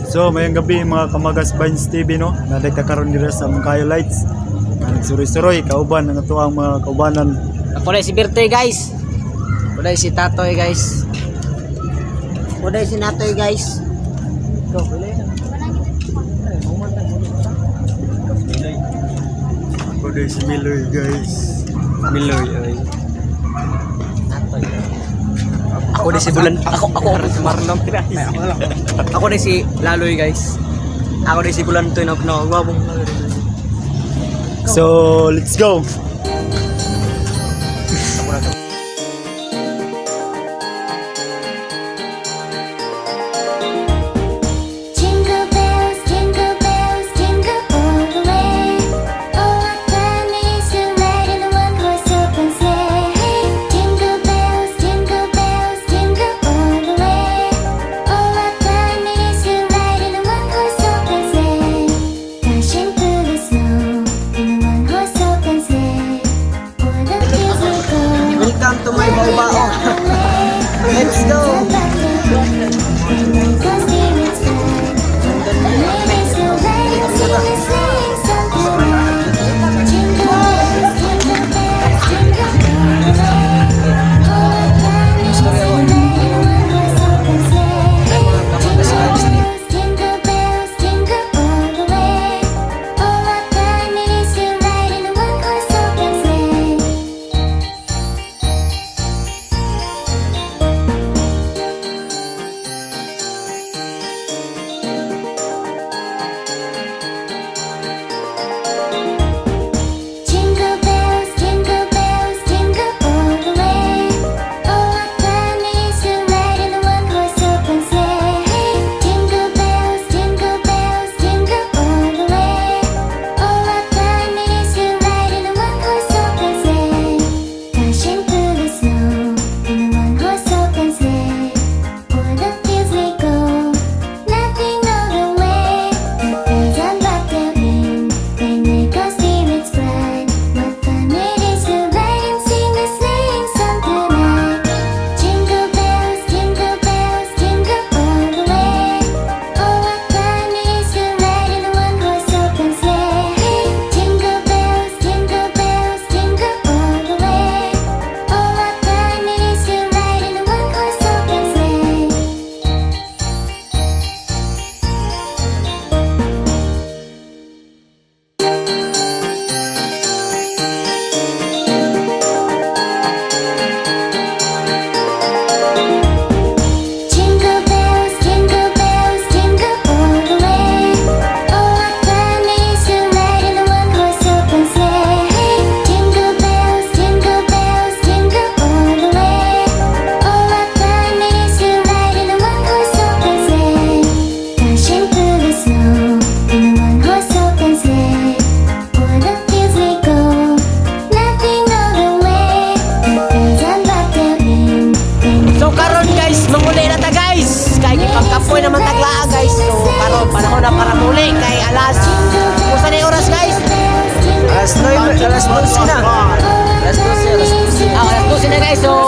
So, mayang gabi mga kamagas Vines TV no. Nagkakaroon dira sa Monkayo Lights. Nagsuroy-suroy kauban ang atuang mga kaubanan. Ako na si Birtoy guys. Ako na si Tatoy guys. Ako na si Natoy guys. Go, pala yan. Ako din si Miloy guys. Miloy ay. Natoy. Ako na si Bulan. Ako si Marlon. Ako na si Laloy guys. Ako na si Bulan to na wabong. So, let's go. Welcome to my bao-bao. Let's go. Pagkapoy naman taglaan guys. So karon panahon na para muli kay alas. Kusa na yung oras guys? Alas 9, alas 12 na. Alas 12 na guys. So